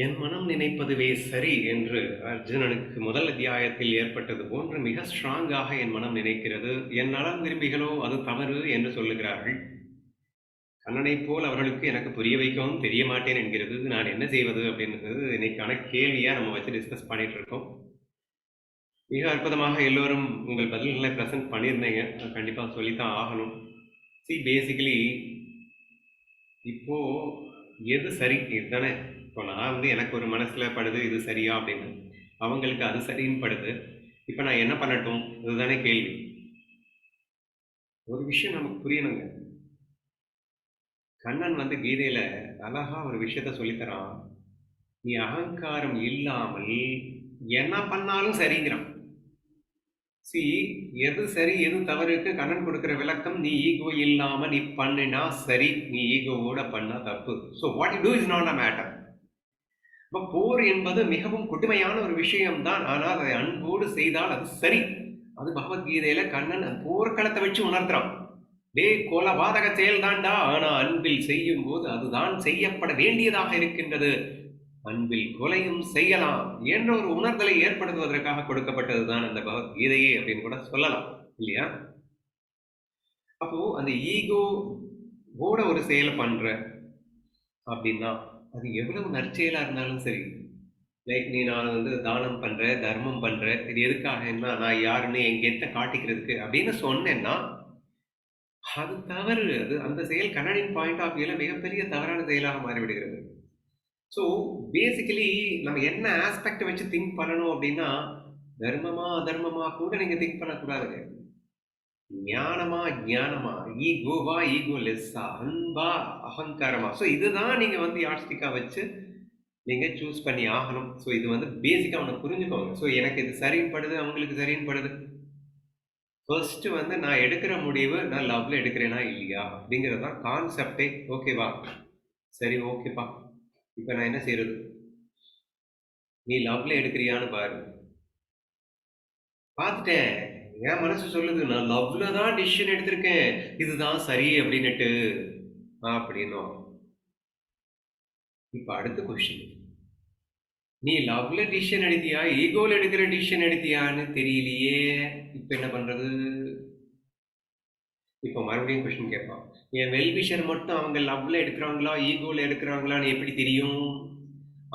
என் மனம் நினைப்பதுவே சரி என்று அர்ஜுனனுக்கு முதல் அத்தியாயத்தில் ஏற்பட்டது போன்று மிக ஸ்ட்ராங்காக என் மனம் நினைக்கிறது. என் நலம் விரும்பிகளோ அது தவறு என்று சொல்லுகிறார்கள். கண்ணனைப் போல் அவர்களுக்கு எனக்கு புரிய வைக்கவும் தெரிய மாட்டேன் என்கிறது. நான் என்ன செய்வது அப்படின்றது இன்னைக்கான கேள்வியா நம்ம வச்சு டிஸ்கஸ் பண்ணிட்டு இருக்கோம். மிக அற்புதமாக எல்லோரும் உங்கள் பதில்களை ப்ரெசென்ட் பண்ணியிருந்தீங்க. கண்டிப்பாக சொல்லித்தான் ஆகணும். பேசிக்கலி இப்போ எது சரி இதுதானே. இப்போ நான் எனக்கு ஒரு மனசுல படுது இது சரியா அப்படின்னு, அவங்களுக்கு அது சரின்னு படுது. இப்போ நான் என்ன பண்ணட்டும், இதுதானே கேள்வி. ஒரு விஷயம் நமக்கு புரியணுங்க. கண்ணன் கீதையில அழகா ஒரு விஷயத்த சொல்லித்தரான். நீ அகங்காரம் இல்லாமல் என்ன பண்ணாலும் சரிங்கிறான். எது சரி எது தவறுக்கு கண்ணன் கொடுக்கிற விளக்கம், நீ ஈகோ இல்லாம நீ பண்ணினா சரி, நீ ஈகோவோட பண்ணா தப்பு. So what you do is not a matter. போர் என்பது மிகவும் கொடுமையான ஒரு விஷயம்தான். ஆனால் அதை அன்போடு செய்தால் அது சரி. அது பகவத்கீதையில கண்ணன் போர்க்களத்தை வச்சு உணர்த்துறான். கொலபாதக செயல் தான்டா, ஆனா அன்பில் செய்யும் போது அதுதான் செய்யப்பட வேண்டியதாக இருக்கின்றது. அன்பில் கொலையும் செய்யலாம் என்ற ஒரு உணர்தலை ஏற்படுத்துவதற்காக கொடுக்கப்பட்டதுதான் அந்த பகவத்கீதையே அப்படின்னு கூட சொல்லலாம் இல்லையா? அப்போ அந்த ஈகோ ஓட ஒரு செயலை பண்ற அப்படின்னா அது எவ்வளவு நற்செயலா இருந்தாலும் சரி, லைக் நான் தானம் பண்றேன், தர்மம் பண்றேன், இது எதுக்காகன்னா நான் யாருன்னு எங்கிட்ட காட்டிக்கிறதுக்கு அப்படின்னு சொன்னேன்னா அது தவறு. அது அந்த செயல் கண்ணனின் பாயிண்ட் ஆஃப் வியூல மிகப்பெரிய தவறான செயலாக மாறிவிடுகிறது. ஸோ பேசிக்கலி நம்ம என்ன ஆஸ்பெக்ட் வச்சு திங்க் பண்ணணும் அப்படின்னா, தர்மமா அதர்மமா கூட நீங்க திங்க் பண்ணக்கூடாதுங்க. ஞானமா ஞானமா, ஈகோவா ஈகோ லெஸ்ஸா, அன்பா அகங்காரமா, ஸோ இதுதான் நீங்க யார்ஸ்டிக்கா வச்சு நீங்க சூஸ் பண்ணி ஆகணும். ஸோ இது பேசிக்கா ஒன்று புரிஞ்சுக்கோங்க. ஸோ எனக்கு இது சரின்னு படுது, அவங்களுக்கு சரின்னு படுது. ஃபர்ஸ்ட் நான் எடுக்கிற முடிவு நான் லவ்ல எடுக்கிறேனா இல்லையா அப்படிங்கிறது தான் கான்செப்டே. ஓகேவா? சரி, ஓகேப்பா. இப்போ நான் என்ன செய்யறது? நீ லவ்ல எடுக்கிறியான்னு பாரு. பார்த்துட்டேன், என் மனசு சொல்லுது நான் லவ்ல தான் டிசிஷன் எடுத்திருக்கேன், இதுதான் சரி அப்படின்னுட்டு அப்படின்னும். இப்ப அடுத்த கொஸ்டின், நீ லவ்ல டிசிஷன் எடுத்தியா ஈகோல எடுக்கிற டிசிஷன் எடுத்தியான்னு தெரியலையே, இப்ப என்ன பண்றது? இப்போ மறுபடியும் கொஸ்டின் கேட்பான், என் வெல்விஷர் மட்டும் அவங்க லவ்ல எடுக்கிறாங்களா ஈகோல எடுக்கிறாங்களான்னு எப்படி தெரியும்?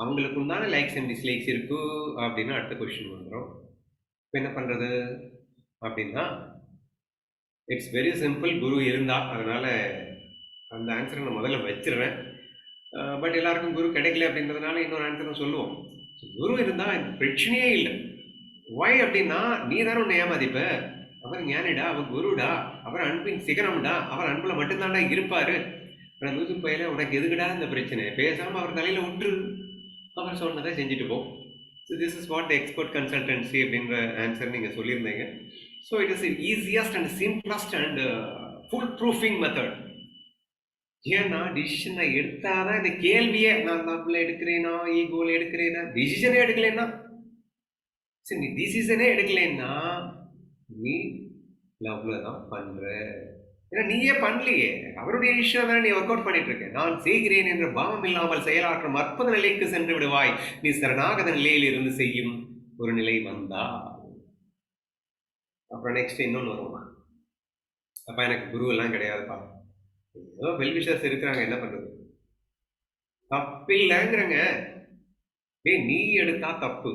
அவங்களுக்கு உண்டான லைக்ஸ் அண்ட் டிஸ்லைக்ஸ் இருக்கு அப்படின்னு அடுத்த கொஸ்டின் வந்துடும். இப்போ என்ன பண்றது அப்படின்னா, இட்ஸ் வெரி சிம்பிள். குரு இருந்தா, அதனால அந்த ஆன்சரை நான் முதல்ல வச்சிருவேன். பட் எல்லாருக்கும் குரு கிடைக்கல அப்படின்றதுனால இன்னொரு ஆன்சரும் சொல்லுவோம். குரு இருந்தா பிரச்சனையே இல்லை. ஒய் அப்படின்னா, நீ தானே உன்னை ஏமாதிப்ப. அவர் ஞானிடா, அவர் குருடா, அவர் அன்பின் சிகரம்டா, அவர் அன்புல மட்டும்தான்டா இருப்பாரு. லூசு பையில உனக்கு எதுக்குடா இந்த பிரச்சனை, பேசாம அவர் தலையில விட்டுரு, அவர் சொன்னதை செஞ்சுட்டு போ. So this is what expert consultancy அப்படின்ற ஆன்சர் நீங்கள் சொல்லியிருந்தீங்க. So it is easiest and simplest and full proofing method. ஏன்னா டிசிஷனை எடுத்தாதான் இந்த கேள்வியே, நான் லவ்ல எடுக்கிறேனா ஈகோல எடுக்கிறேனா, டிசிஷனே எடுக்கலன்னா, சரி நீ டிசிஷனே எடுக்கலன்னா நீ லவ்ல தான் பண்ற. ஏன்னா நீயே பண்ணலையே, அவருடைய விஷயம் தானே நீ ஒர்க் அவுட் பண்ணிட்டு இருக்க. நான் செய்கிறேன் என்ற பாவம் இல்லாமல் செயலாற்றும் அற்புத நிலைக்கு சென்று விடுவாய். நீ சரணாகத நிலையில் இருந்து செய்யும் ஒரு நிலை வந்தா. அப்புறம் நெக்ஸ்ட் இன்னொன்னு வருமா, அப்ப எனக்கு குரு எல்லாம் கிடையாதுப்பா, ஏதோ வெல்விஷர்ஸ் இருக்கிறாங்க, என்ன பண்றது? தப்பில்லைங்கிறங்க. நீ எடுத்தா தப்பு.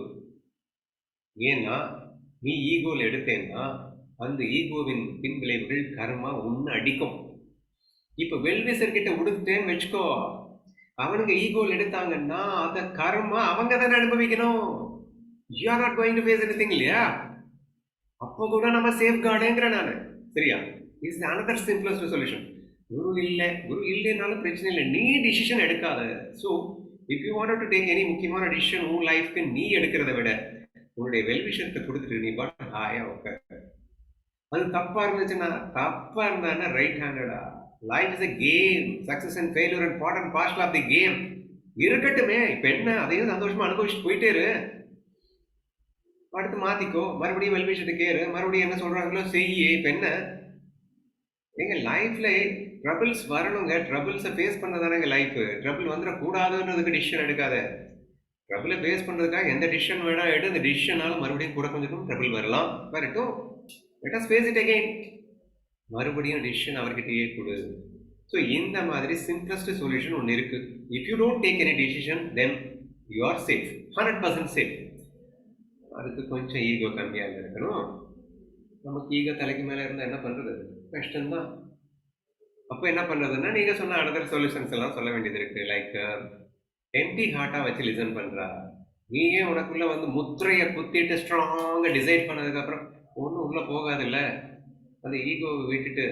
ஏன்னா நீ ஈகோல எடுத்தேன்னா அந்த ஈகோவின் பின் விளைவுகள் கர்மா உன்னை அடிக்கும். இப்ப வெல்விஷர் கிட்ட உடுத்துட்டேன்னு வச்சுக்கோ, அவனுங்க ஈகோல் எடுத்தாங்கன்னா அந்த கர்மா அவங்க தானே அனுபவிக்கணும். You are not going to face anything இல்லையா? அப்போ கூட நம்ம சேஃப் கார்டுங்கிற நான். சரியா? Is another simplest solution. குரு இல்லைனாலும் பிரச்சனை இல்லை, நீ டிசிஷன் எடுக்காத. So if you want to take any முக்கியமான டிசிஷன் உன் லைஃப்க்கு நீ எடுக்கிறத விட உன்னுடைய வெல்விஷத்தை கொடுத்துட்டு நீ பாட்டு ஹாயா உட்கார். அது தப்பா இருந்துச்சுன்னா, தப்பா இருந்தா ரைட் ஹேண்டடா. Life is a game. Success and failure and part and parcel of the game. இருக்கட்டுமே, இப்ப என்ன, அதையும் சந்தோஷமா அனுபவிச்சுட்டு போயிட்டே இரு. அடுத்து மாத்திக்கோ, மறுபடியும் வெல்விஷத்தை கேரு, மறுபடியும் என்ன சொல்றாங்களோ செய்யி. இப்ப என்ன, எங்க லைஃப்ல ட்ரபிள்ஸ் வரணுங்க, ட்ரபிள்ஸை ஃபேஸ் பண்ணதானங்க லைஃப். ட்ரபிள் வந்துடக்கூடாதுன்றதுக்கு டிசிஷன் எடுக்காத. ட்ரபிளை ஃபேஸ் பண்ணுறதுக்காக எந்த டிசிஷன் வேணா எடு, அந்த டிசிஷனால மறுபடியும் கூட கொஞ்சம் ட்ரபிள் வரலாம், வரட்டும், let us face it again. மறுபடியும் டிசிஷன் அவர்கிட்டயே கொடு. ஸோ இந்த மாதிரி சிம்பிளஸ்ட் சொல்யூஷன் ஒன்று இருக்கு. If you don't take any decision then you are safe, 100% safe. அதுக்கு கொஞ்சம் ஈகோ கம்மியாக இருக்கணும். நமக்கு ஈகோ தலைக்கு மேலே இருந்தால் என்ன பண்ணுறது, கஷ்டம்தான். அப்போ என்ன பண்ணுறதுன்னா, நீங்கள் சொன்ன அனதர் சொல்யூஷன்ஸ் எல்லாம் சொல்ல வேண்டியது இருக்கு. லைக் எம்டி ஹார்ட்டாக வச்சு லிசன் பண்ணுறா. நீயே உனக்குள்ளே வந்து முத்திரையை குத்திட்டு ஸ்ட்ராங்காக டிசைட் பண்ணதுக்கப்புறம் ஒன்றும் உள்ளே போகாதில்ல. அந்த ஈகோவை விட்டுட்டு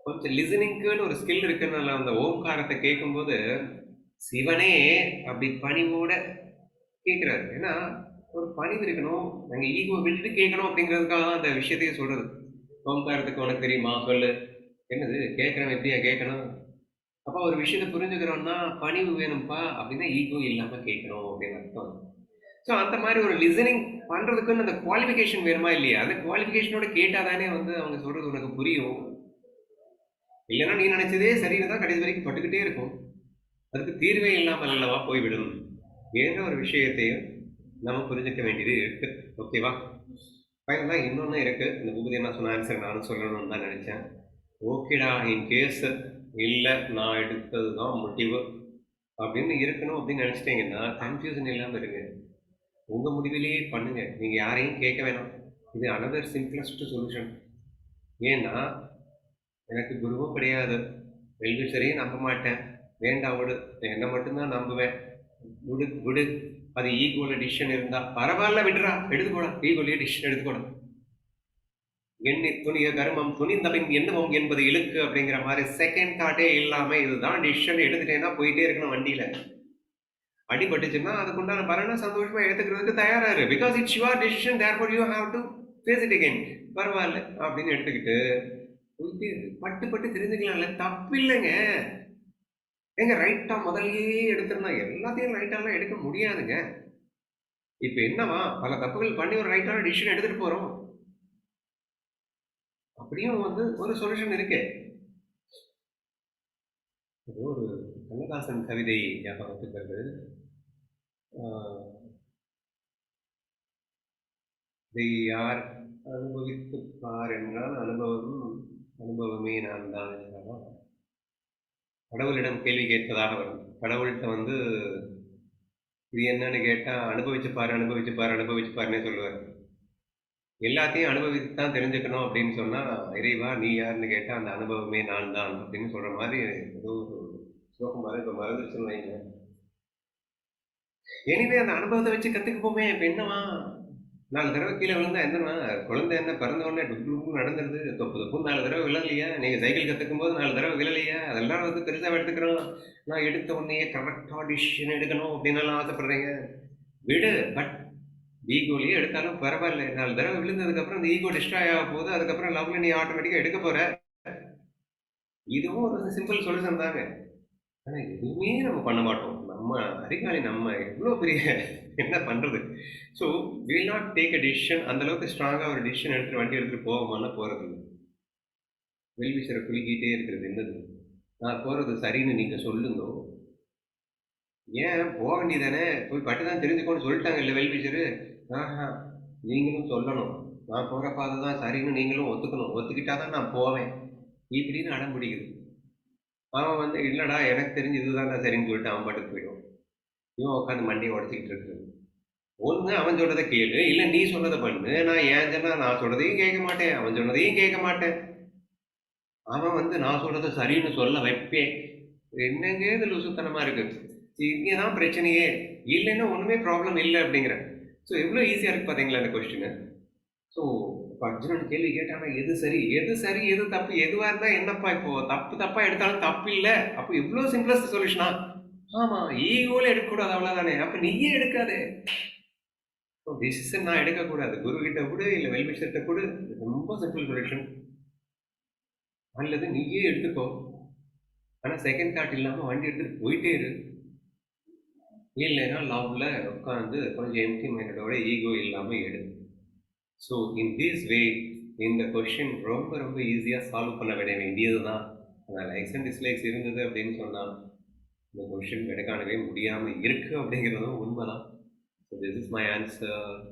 கொஞ்சம் லிசனிங்க்குன்னு ஒரு ஸ்கில் இருக்குன்னு அந்த ஓம்காரத்தை கேட்கும்போது சிவனே அப்படி பணிவோட கேட்குறாரு. ஏன்னா ஒரு பணிவு இருக்கணும், நாங்கள் ஈகோ விட்டுட்டு கேட்கணும் அப்படிங்கிறதுக்காக தான் அந்த விஷயத்தையே சொல்றது. ஓம்காரத்துக்கு உனக்கு தெரியுமா சொல்லு, என்னது கேட்குறவன் எப்படியா கேட்கணும். அப்போ ஒரு விஷயத்தை புரிஞ்சுக்கிறோம்னா பணிவு வேணும்ப்பா, அப்படின்னா ஈகோ இல்லாமல் கேட்கணும் அப்படின்னு அர்த்தம். ஸோ அந்த மாதிரி ஒரு லிசனிங் பண்ணுறதுக்குன்னு அந்த குவாலிஃபிகேஷன் வேணுமா இல்லையா? அந்த குவாலிஃபிகேஷனோட கேட்டால் தானே வந்து அவங்க சொல்கிறது உனக்கு புரியும். இல்லைன்னா நீ நினைச்சதே சரின்னு தான் கடைசி வரைக்கும் பட்டுக்கிட்டே இருக்கும். அதுக்கு தீர்வே இல்லாமல் அல்லவா போய்விடும் என்ற ஒரு விஷயத்தையும் நம்ம புரிஞ்சுக்க வேண்டியது இருக்கு. ஓகேவா? ஃபைனலாக இன்னொன்று இருக்கு. இந்த பூபதி என்ன சொன்ன ஆன்சர் நானும் சொல்லணும்னு தான் நினைச்சேன். ஓகேடா, இன் கேஸ் இல்லை நான் எடுத்தது தான் முடிவு அப்படின்னு இருக்கணும் அப்படின்னு நினச்சிட்டீங்கன்னா கன்ஃபியூஷன் இல்லாமல் இருங்க. உங்கள் முடிவிலேயே பண்ணுங்க, நீங்கள் யாரையும் கேட்க வேணாம். இது அனதர் சிம்பிளஸ்ட் சொல்யூஷன். ஏன்னா எனக்கு குருவும் கிடையாது, வெல்விஷரையும் நம்ப மாட்டேன், வேண்டாம் விடு, என்னை மட்டும்தான் நம்புவேன், விடு விடு. அது ஈகோல டிசிஷன் இருந்தா பரவாயில்ல, விடுறா, எடுத்துக்கூடா, ஈகோலயே டிசிஷன் எடுத்துக்கூடா. எண்ணி துணிய கர்மம் துணிந்தபின் எண்ணுவோம் என்பது இழுக்கு அப்படிங்கிற மாதிரி செகண்ட் தாட்டே இல்லாம இதுதான் டிசிஷன் எடுத்துட்டேன்னா போயிட்டே இருக்கணும். வண்டியில அடிபட்டுச்சுன்னா அதுக்குண்டான பலனை சந்தோஷமா எடுத்துக்கிறதுக்கு தயாரா இரு. Because it's your decision, therefore you have to face it again. பரவாயில்ல அப்படின்னு எடுத்துக்கிட்டு பட்டு பட்டு தெரிஞ்சுக்கலாம்ல, தப்பு இல்லைங்க. எங்க ரைட்டா முதல்லயே எடுத்துருந்தா எல்லாத்தையும் ரைட்டாலாம் எடுக்க முடியாதுங்க. இப்ப என்னவா, பல தப்புகள் பண்ணி ஒரு ரைட்டான டிசிஷன் எடுத்துட்டு போறோம். அப்படியும் வந்து ஒரு சொல்யூஷன் இருக்கு. ஒரு கண்ணதாசன் கவிதை ஞாபகத்துக்கு வருது. இதை யார் அனுபவித்து பார் என்றால் அனுபவமே நான் தான் என்றாலும் கடவுளிடம் கேள்வி கேட்பதாக வரும். கடவுள்கிட்ட வந்து இது என்னன்னு கேட்டா அனுபவிச்சு பாருன்னே சொல்லுவார். எல்லாத்தையும் அனுபவித்து தான் தெரிஞ்சுக்கணும் அப்படின்னு சொன்னா, இறைவா நீ யாருன்னு கேட்டா அந்த அனுபவமே நான் தான் அப்படின்னு சொல்ற மாதிரி ஏதோ ஒரு ஸ்லோகம் மாதிரி இப்ப மறந்துச்சுன்னு வைங்க. எனிவே அந்த அனுபவத்தை வச்சு கத்துக்குப்போமே. இப்ப என்னவா, 4 தடவை கீழே விழுந்தா என்னன்னா, குழந்தை என்ன பிறந்த உடனே டுப்பு நடந்துருது, தொப்பு தொப்பு 4 தடவை விழலையா, நீங்க சைக்கிள் கத்துக்கும் போது 4 தடவை விழலையா, அதெல்லாம் வந்து பெருசா எடுத்துக்கிறோம். நான் எடுத்த உடனே கரெக்டா டிசிஷன் எடுக்கணும் அப்படின்னு எல்லாம் ஆசைப்படுறீங்க, விடு. பட் ஈகோலயே எடுத்தாலும் பரவாயில்ல, 4 தடவை விழுந்ததுக்கு அப்புறம் அந்த ஈகோ டிஸ்ட்ராய் ஆக போகுது. அதுக்கப்புறம் லவ்ல நீ ஆட்டோமேட்டிக்கா எடுக்க போற. இதுவும் ஒரு சிம்பிள் சொல்யூஷன் தாங்க. ஆனா எதுவுமே நம்ம பண்ண மாட்டோம். நம்ம அதிகாரி நம்ம எவ்வளவு பெரிய என்ன பண்றது. So will not take a decision. அந்த அளவுக்கு ஸ்ட்ராங்கா ஒரு டிசிஷன் எடுத்துட்டு வண்டி எடுத்துட்டு போவோமானா போறது இல்லை. வெல்விஷரை குலுக்கிட்டே இருக்கிறது என்னது, நான் போறது சரின்னு நீங்க சொல்லுங்க. ஏன் போக வேண்டியதானே, போய் பட்டுதான் தெரிஞ்சுக்கோன்னு சொல்லிட்டாங்க இல்லை வெல்விஷரு. ஆஹா, நீங்களும் சொல்லணும், நான் போற பாதை தான் சரின்னு நீங்களும் ஒத்துக்கணும், ஒத்துக்கிட்டாதான் நான் போவேன் இப்படின்னு அடம் பிடிக்குது. அவன் வந்து இல்லடா எனக்கு தெரிஞ்சு இதுதான் சரின்னு சொல்லிட்டு அவன் பாட்டுக்கு போயிடுவான். இவன் உட்காந்து மண்டியை உடச்சிக்கிட்டு இருக்கு. ஒண்ணு அவன் சொல்றதை கேளு, இல்ல நீ சொன்னதை பண்ணு. நான் ஏன் சொன்னா நான் சொல்றதையும் கேட்க மாட்டேன், அவன் சொன்னதையும் கேட்க மாட்டேன். அவன் வந்து நான் சொல்றதை சரின்னு சொல்ல வைப்பேன். என்னங்க இது லூசுத்தனமா இருக்கு. இங்கதான் பிரச்சனையே, இல்லைன்னா ஒண்ணுமே ப்ராப்ளம் இல்லை அப்படிங்கிற. ஸோ எவ்வளவு ஈஸியா இருக்கு பாத்தீங்களா இந்த கொஸ்டின். ஸோ அர்ஜுனன் கேள்வி கேட்டானா எது சரி எது தப்பு, எதுவா இருந்தா என்னப்பா, இப்போ தப்பா எடுத்தாலும் தப்பு இல்லை. அப்போ எவ்வளவு சிம்பிளஸ்ட் சொல்யூஷனா. ஆமா, ஈகோல எடுக்கக்கூடாது, அவ்வளவுதானே. அப்ப நீயே எடுக்காதே. டிசிஷன் நான் எடுக்கக்கூடாது, குரு கிட்ட கூட இல்ல வெல்விஷர்கிட்ட கூட. ரொம்ப சிம்பிள் சொல்யூஷன். அல்லது நீயே எடுத்துக்கோ, ஆனா செகண்ட் தாட் இல்லாம வண்டி எடுத்துட்டு போயிட்டே இரு. இல்லைன்னா லவ்ல உட்காந்து கொஞ்சம் எம்டி மைண்டோட ஈகோ இல்லாம எடு. ஸோ இன் திஸ் வே இந்த கொஸ்டின் ரொம்ப ரொம்ப ஈஸியாக சால்வ் பண்ண விட வேண்டியது தான். ஆனால் லைக்ஸ் அண்ட் டிஸ்லைக்ஸ் இருந்தது அப்படின்னு சொன்னால் இந்த கொஸ்டின் விடை காணவே முடியாம இருக்கு அப்படிங்கிறதும் உண்மைதான். So this is my answer.